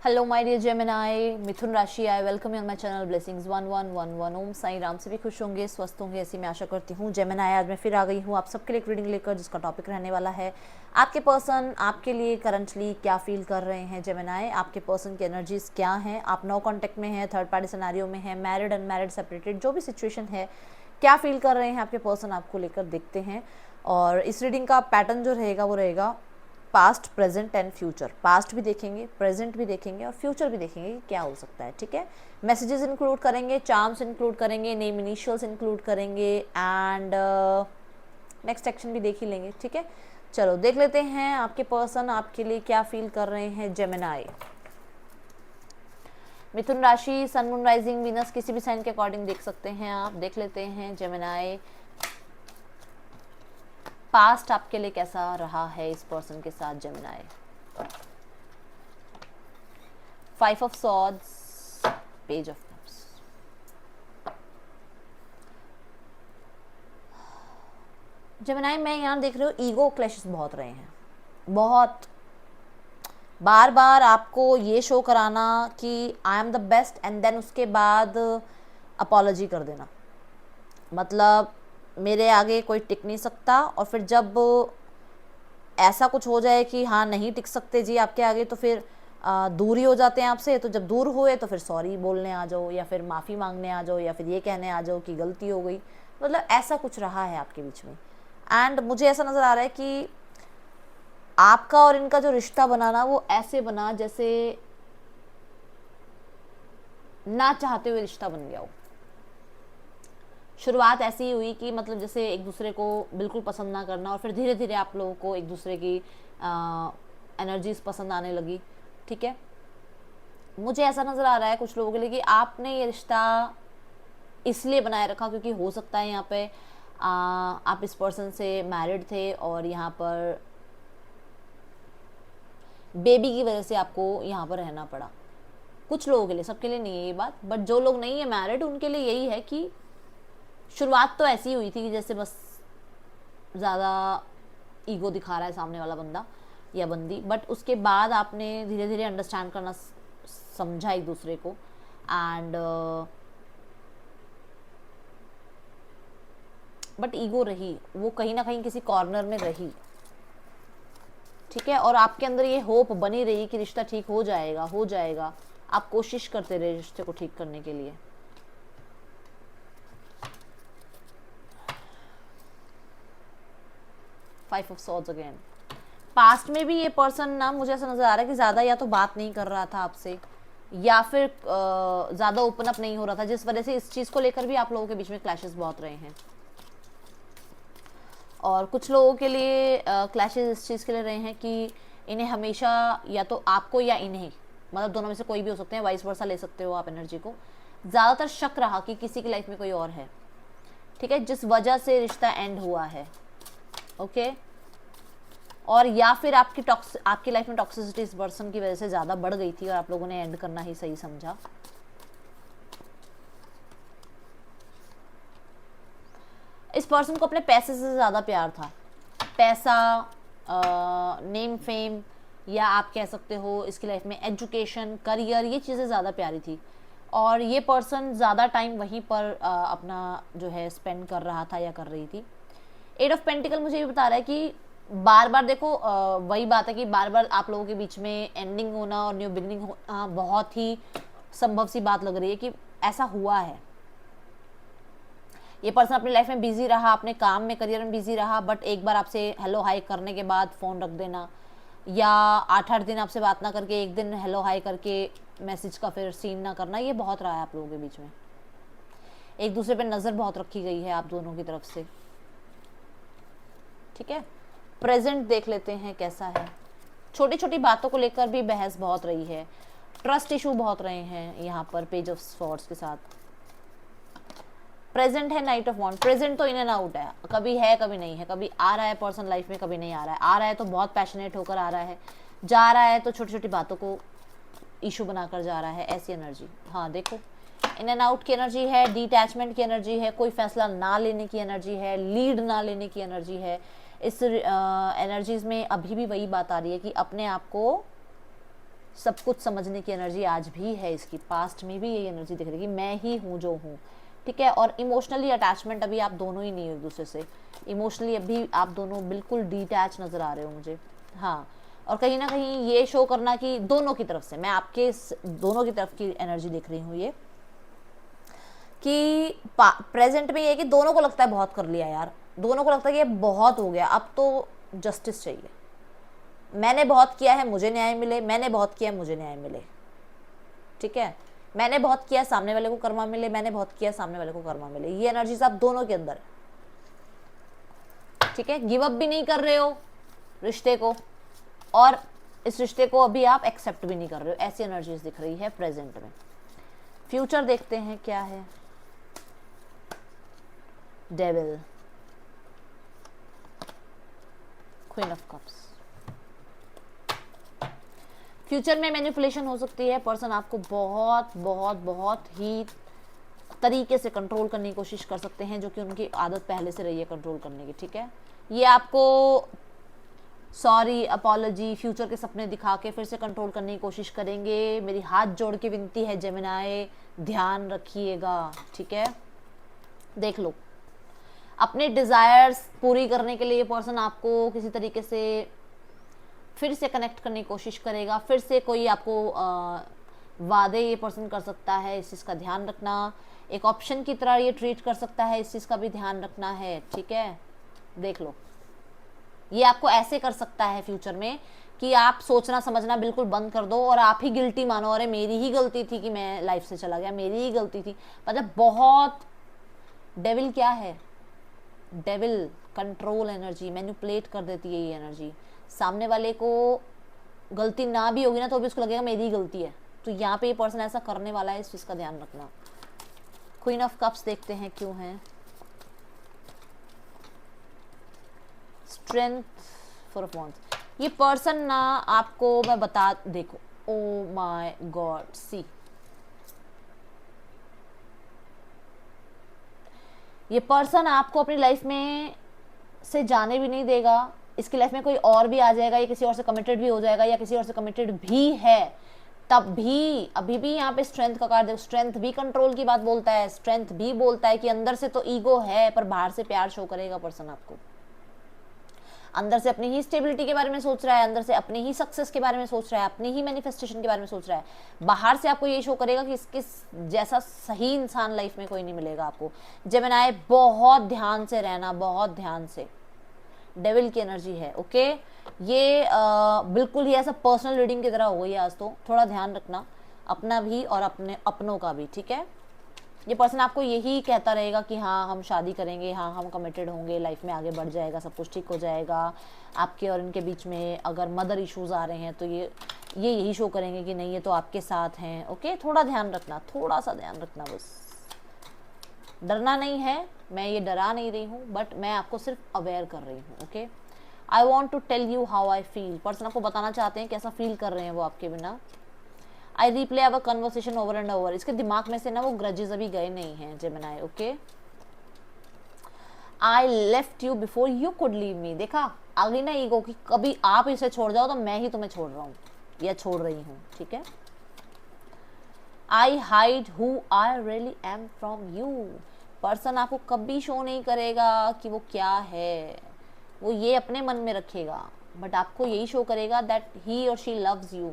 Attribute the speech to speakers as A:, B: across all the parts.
A: Hello my dear Gemini, मिथुन राशि। I welcome you on my channel blessings 1111। ओम साई राम। से भी खुश होंगे, स्वस्थ होंगे, ऐसी मैं आशा करती हूँ। जेमिनाई, आज मैं फिर आ गई हूँ आप सबके लिए एक रीडिंग लेकर, जिसका टॉपिक रहने वाला है आपके पर्सन आपके लिए करंटली क्या फील कर रहे हैं। जेमिनाई, आपके पर्सन की एनर्जीज क्या हैं? आप नो कॉन्टैक्ट में हैं, थर्ड पार्टी सिनेरियो में है, मैरिड अनमैरिड सेपरेटेड, जो भी सिचुएशन है, क्या फील कर रहे हैं आपके पर्सन आपको लेकर, देखते हैं। और इस रीडिंग का पैटर्न जो रहेगा वो रहेगा past, present and future. Past भी देखेंगे, प्रेजेंट भी देखेंगे और फ्यूचर भी देखेंगे कि क्या हो सकता है। ठीक है, मैसेजेस इंक्लूड करेंगे, चार्म्स इंक्लूड करेंगे, नेम इनिशियल्स इंक्लूड करेंगे एंड नेक्स्ट एक्शन भी देख ही लेंगे। ठीक है, चलो देख लेते हैं आपके पर्सन आपके लिए क्या फील कर रहे हैं। जेमिनाई, मिथुन राशि, सन, मून, राइजिंग, वीनस, किसी भी साइन के अकॉर्डिंग देख सकते हैं आप। देख लेते हैं जेमिनाई, पास्ट आपके लिए कैसा रहा है इस पर्सन के साथ। Gemini, 5 of swords, page of cups। Gemini, मैं यहाँ देख रही हूँ ईगो क्लैशेस बहुत रहे हैं, बहुत बार बार आपको ये शो कराना कि I am the best and then उसके बाद अपॉलॉजी कर देना। मतलब मेरे आगे कोई टिक नहीं सकता, और फिर जब ऐसा कुछ हो जाए कि हाँ नहीं टिक सकते जी आपके आगे, तो फिर दूर ही हो जाते हैं आपसे। तो जब दूर हुए तो फिर सॉरी बोलने आ जाओ, या फिर माफ़ी मांगने आ जाओ, या फिर ये कहने आ जाओ कि गलती हो गई। मतलब ऐसा कुछ रहा है आपके बीच में। एंड मुझे ऐसा नज़र आ रहा है कि आपका और इनका जो रिश्ता बनाना वो ऐसे बना जैसे ना चाहते हुए रिश्ता बन गया हो। शुरुआत ऐसी ही हुई कि मतलब जैसे एक दूसरे को बिल्कुल पसंद ना करना, और फिर धीरे धीरे आप लोगों को एक दूसरे की एनर्जीज पसंद आने लगी। ठीक है, मुझे ऐसा नज़र आ रहा है कुछ लोगों के लिए कि आपने ये रिश्ता इसलिए बनाए रखा क्योंकि हो सकता है यहाँ पे आप इस पर्सन से मैरिड थे, और यहाँ पर बेबी की वजह से आपको यहाँ पर रहना पड़ा। कुछ लोगों के लिए, सबके लिए नहीं है ये बात, बट जो लोग नहीं है मैरिड उनके लिए यही है कि शुरुआत तो ऐसी हुई थी कि जैसे बस ज़्यादा ईगो दिखा रहा है सामने वाला बंदा या बंदी, बट उसके बाद आपने धीरे धीरे अंडरस्टैंड करना समझा एक दूसरे को। एंड बट ईगो रही, वो कहीं ना कहीं किसी कॉर्नर में रही। ठीक है, और आपके अंदर ये होप बनी रही कि रिश्ता ठीक हो जाएगा, हो जाएगा। आप कोशिश करते रहे रिश्ते को ठीक करने के लिए। Five of swords again. Past में भी ये पर्सन ना, मुझे ऐसा नजर आ रहा है कि ज्यादा या तो बात नहीं कर रहा था आपसे, या फिर ज्यादा ओपन अप नहीं हो रहा था, जिस वजह से इस चीज को लेकर भी आप लोगों के बीच में क्लैशेस बहुत रहे हैं। और कुछ लोगों के लिए क्लैशेस इस चीज़ के लिए रहे हैं कि इन्हें हमेशा, या तो आपको या इन्हें, मतलब दोनों में से कोई भी हो सकते हैं, वाइस वर्सा ले सकते हो आप एनर्जी को, ज़्यादातर शक रहा कि किसी की लाइफ में कोई और है। ठीक है, जिस वजह से रिश्ता एंड हुआ है। ओके, और या फिर आपकी लाइफ में टॉक्सिसिटी इस पर्सन की वजह से ज़्यादा बढ़ गई थी और आप लोगों ने एंड करना ही सही समझा। इस पर्सन को अपने पैसे से ज़्यादा प्यार था। पैसा, नेम फेम, या आप कह सकते हो इसकी लाइफ में एजुकेशन, करियर, ये चीज़ें ज़्यादा प्यारी थी। और ये पर्सन ज़्यादा टाइम वहीं पर अपना जो है स्पेंड कर रहा था या कर रही थी। 8 ऑफ पेंटिकल मुझे ये बता रहा है कि बार बार देखो, वही बात है कि बार बार आप लोगों के बीच में एंडिंग होना और न्यू बिगनिंग होना बहुत ही संभव सी बात लग रही है कि ऐसा हुआ है। ये पर्सन अपनी लाइफ में बिजी रहा, अपने काम में, करियर में बिजी रहा, बट एक बार आपसे हेलो हाई करने के बाद फ़ोन रख देना, या 8-8 दिन आपसे बात ना करके एक दिन हेलो हाई करके मैसेज का फिर सीन ना करना, ये बहुत रहा है आप लोगों के बीच में। एक दूसरे पे नज़र बहुत रखी गई है आप दोनों की तरफ से। ठीक है, प्रेजेंट देख लेते हैं कैसा है। छोटी छोटी बातों को लेकर भी बहस बहुत रही है, ट्रस्ट इशू बहुत रहे हैं यहाँ पर पेज ऑफ स्वॉर्ड्स के साथ। प्रेजेंट है नाइट ऑफ वॉन्ड। प्रेजेंट तो इन एंड आउट है कभी नहीं है, कभी आ रहा है पर्सन लाइफ में, कभी नहीं आ रहा है तो बहुत पैशनेट होकर आ रहा है, जा रहा है तो छोटी छोटी बातों को इशू बनाकर जा रहा है, ऐसी एनर्जी। हाँ देखो, इन एंड आउट की एनर्जी है, डिटैचमेंट की एनर्जी है, कोई फैसला ना लेने की एनर्जी है, लीड ना लेने की एनर्जी है। इस एनर्जीज में अभी भी वही बात आ रही है कि अपने आप को सब कुछ समझने की एनर्जी आज भी है इसकी, पास्ट में भी यही एनर्जी दिख रही है कि मैं ही हूँ जो हूँ, ठीक है। और इमोशनली अटैचमेंट अभी आप दोनों ही नहीं हो एक दूसरे से, इमोशनली अभी आप दोनों बिल्कुल डिटैच नज़र आ रहे हो मुझे, हाँ। और कहीं ना कहीं ये शो करना कि दोनों की तरफ से, मैं आपके दोनों की तरफ की एनर्जी देख रही हूँ ये, कि प्रेजेंट में ये कि दोनों को लगता है बहुत कर लिया यार, दोनों को लगता है कि ये बहुत हो गया, अब तो जस्टिस चाहिए, मैंने बहुत किया है मुझे न्याय मिले, मैंने बहुत किया है मुझे न्याय मिले, ठीक है। मैंने बहुत किया सामने वाले को कर्मा मिले, मैंने बहुत किया सामने वाले को कर्मा मिले, ये एनर्जीज आप दोनों के अंदर है, ठीक है। गिव अप भी नहीं कर रहे हो रिश्ते को, और इस रिश्ते को अभी आप एक्सेप्ट भी नहीं कर रहे हो, ऐसी एनर्जीज दिख रही है प्रेजेंट में। फ्यूचर देखते हैं क्या है। Devil, queen of cups. Future में मैनिपुलेशन हो सकती है, पर्सन आपको बहुत बहुत बहुत ही तरीके से कंट्रोल करने की कोशिश कर सकते हैं, जो कि उनकी आदत पहले से रही है कंट्रोल करने की, ठीक है। ये आपको सॉरी, अपॉलॉजी, फ्यूचर के सपने दिखा के फिर से कंट्रोल करने की कोशिश करेंगे। मेरी हाथ जोड़ के विनती है जेमिनाई, ध्यान रखिएगा, ठीक है। देख लो, अपने डिज़ायर्स पूरी करने के लिए ये पर्सन आपको किसी तरीके से फिर से कनेक्ट करने की कोशिश करेगा, फिर से कोई आपको वादे ये पर्सन कर सकता है, इस चीज़ का ध्यान रखना। एक ऑप्शन की तरह ये ट्रीट कर सकता है, इस चीज़ का भी ध्यान रखना है, ठीक है। देख लो, ये आपको ऐसे कर सकता है फ्यूचर में कि आप सोचना समझना बिल्कुल बंद कर दो और आप ही गिल्टी मानो, अरे मेरी ही गलती थी कि मैं लाइफ से चला गया, मेरी ही गलती थी। मतलब बहुत, डेविल क्या है, डेविल कंट्रोल एनर्जी, मैनिपुलेट कर देती है ये एनर्जी। सामने वाले को गलती ना भी होगी ना तो भी उसको लगेगा मेरी ही गलती है, तो यहाँ पे ये पर्सन ऐसा करने वाला है, इस चीज़ का ध्यान रखना। क्वीन ऑफ कप्स देखते हैं क्यों है। Strength, four of wands. ये पर्सन ना आपको मैं बता, देखो, ओ माय गॉड, सी, ये पर्सन आपको अपनी लाइफ में से जाने भी नहीं देगा, इसकी लाइफ में कोई और भी आ जाएगा, या किसी और से कमिटेड भी हो जाएगा, या किसी और से कमिटेड भी है, तब भी अभी भी यहाँ पे स्ट्रेंथ का कार्ड, स्ट्रेंथ भी कंट्रोल की बात बोलता है, स्ट्रेंथ भी बोलता है कि अंदर से तो ईगो है पर बाहर से प्यार शो करेगा पर्सन आपको। अंदर से अपनी ही स्टेबिलिटी के बारे में सोच रहा है, अंदर से अपनी ही सक्सेस के बारे में सोच रहा है, अपनी ही मैनिफेस्टेशन के बारे में सोच रहा है। बाहर से आपको ये शो करेगा कि इसके जैसा सही इंसान लाइफ में कोई नहीं मिलेगा आपको। जेमिनाई, बहुत ध्यान से रहना, बहुत ध्यान से, डेविल की एनर्जी है, ओके। ये बिल्कुल ही ऐसा पर्सनल रीडिंग की तरह हो गई आज, तो थोड़ा ध्यान रखना अपना भी और अपने अपनों का भी, ठीक है। ये पर्सन आपको यही कहता रहेगा कि हाँ हम शादी करेंगे, हाँ हम कमिटेड होंगे, लाइफ में आगे बढ़ जाएगा, सब कुछ ठीक हो जाएगा। आपके और इनके बीच में अगर मदर इश्यूज आ रहे हैं तो ये यही शो करेंगे कि नहीं ये तो आपके साथ हैं, ओके। थोड़ा ध्यान रखना, थोड़ा सा ध्यान रखना, बस डरना नहीं है, मैं ये डरा नहीं रही हूँ, बट मैं आपको सिर्फ अवेयर कर रही हूँ, okay. I want to tell you how I feel. Person आपको बताना चाहते हैं कैसा फील कर रहे हैं वो आपके बिना। I replay our conversation over and over. इसके दिमाग में से ना वो ग्रजेस अभी गए नहीं हैं Gemini, okay. I left you before you could leave me. देखा आ गई ना ईगो कि कभी आप इसे छोड़ जाओ तो मैं ही तुम्हें छोड़ रहा हूँ या छोड़ रही हूँ, ठीक है। आई hide who I really am from you. Person आपको कभी शो नहीं करेगा कि वो क्या है, वो ये अपने मन में रखेगा, बट आपको यही शो करेगा दैट ही और शी लव्स यू।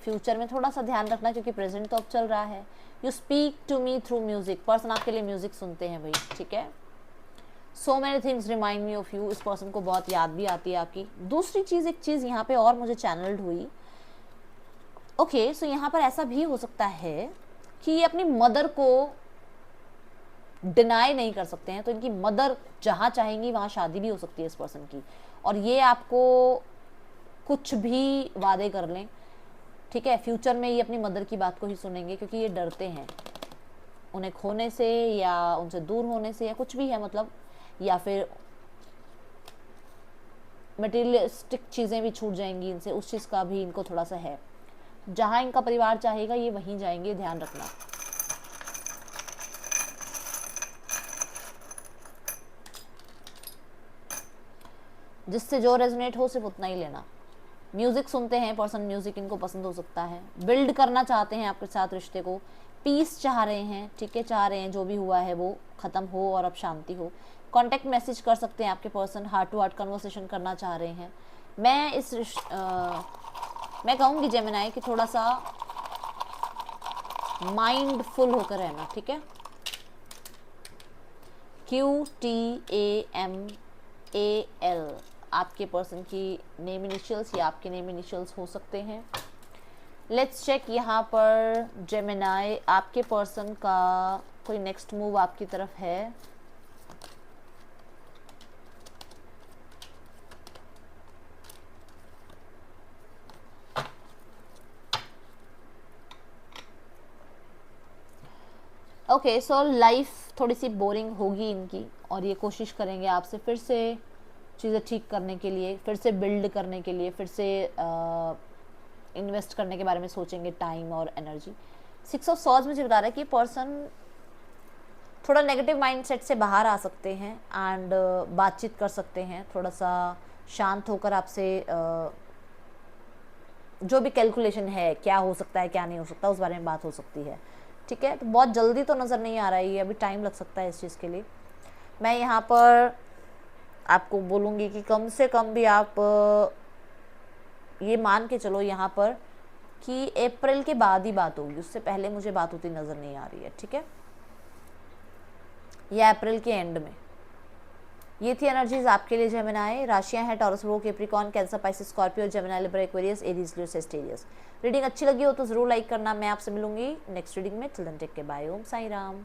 A: फ्यूचर में थोड़ा सा ध्यान रखना क्योंकि प्रेजेंट तो अब चल रहा है। You speak to me through music. Person आपके लिए म्यूजिक सुनते हैं भाई, ठीक है। So many things remind me of you. इस पर्सन को बहुत याद भी आती है आपकी। दूसरी चीज़, एक चीज़ यहाँ पे और मुझे चैनल्ड हुई, ओके। सो यहाँ पर ऐसा भी हो सकता है कि ये अपनी मदर को डिनाई नहीं कर सकते हैं, तो इनकी मदर जहाँ चाहेंगी वहाँ शादी भी हो सकती है इस पर्सन की, और ये आपको कुछ भी वादे कर लें, ठीक है। फ्यूचर में ये अपनी मदर की बात को ही सुनेंगे क्योंकि ये डरते हैं उन्हें खोने से या उनसे दूर होने से या कुछ भी है, मतलब, या फिर मटेरियलिस्टिक चीज़ें भी छूट जाएंगी इनसे, उस चीज़ का भी इनको थोड़ा सा है। जहाँ इनका परिवार चाहेगा ये वहीं जाएंगे, ध्यान रखना। जिससे जो रेजोनेट हो सिर्फ उतना ही लेना, म्यूज़िक सुनते हैं पर्सन, म्यूज़िक इनको पसंद हो सकता है। बिल्ड करना चाहते हैं आपके साथ रिश्ते को, पीस चाह रहे हैं, ठीक है, चाह रहे हैं जो भी हुआ है वो ख़त्म हो और अब शांति हो। कॉन्टैक्ट मैसेज कर सकते हैं आपके person, heart to heart conversation करना चाह रहे हैं। मैं कहूँगी जेमिनाई कि थोड़ा सा माइंडफुल होकर रहना, ठीक है। QTAMAL आपके पर्सन की नेम इनिशियल्स या आपके नेम इनिशियल्स हो सकते हैं। लेट्स चेक यहाँ पर जेमिनाई, आपके पर्सन का कोई नेक्स्ट मूव आपकी तरफ है? ओके, सो लाइफ थोड़ी सी बोरिंग होगी इनकी और ये कोशिश करेंगे आपसे फिर से चीज़ें ठीक करने के लिए, फिर से बिल्ड करने के लिए, फिर से इन्वेस्ट करने के बारे में सोचेंगे, टाइम और एनर्जी। 6 ऑफ सॉर्ड्स मुझे बता रहा है कि पर्सन थोड़ा नेगेटिव माइंडसेट से बाहर आ सकते हैं एंड बातचीत कर सकते हैं, थोड़ा सा शांत होकर आपसे जो भी कैलकुलेशन है, क्या हो सकता है क्या नहीं हो सकता, उस बारे में बात हो सकती है, ठीक है। तो बहुत जल्दी तो नज़र नहीं आ रहा है, ये अभी टाइम लग सकता है इस चीज़ के लिए। मैं यहाँ पर आपको बोलूँगी कि कम से कम भी आप ये मान के चलो यहाँ पर कि अप्रैल के बाद ही बात होगी, उससे पहले मुझे बात होती नज़र नहीं आ रही है, ठीक है, या अप्रैल के एंड में। ये थी एनर्जीज आपके लिए जेमिनाई। राशियां हैं टॉरस, लो, Capricorn, Cancer, Pisces, Scorpio, Gemini, Libra, Aquarius, Aries, Leo, Sagittarius. Reading अच्छी लगी हो तो ज़रूर लाइक करना। मैं आपसे मिलूंगी नेक्स्ट रीडिंग में। Till then take care, bye, Om Sai Ram.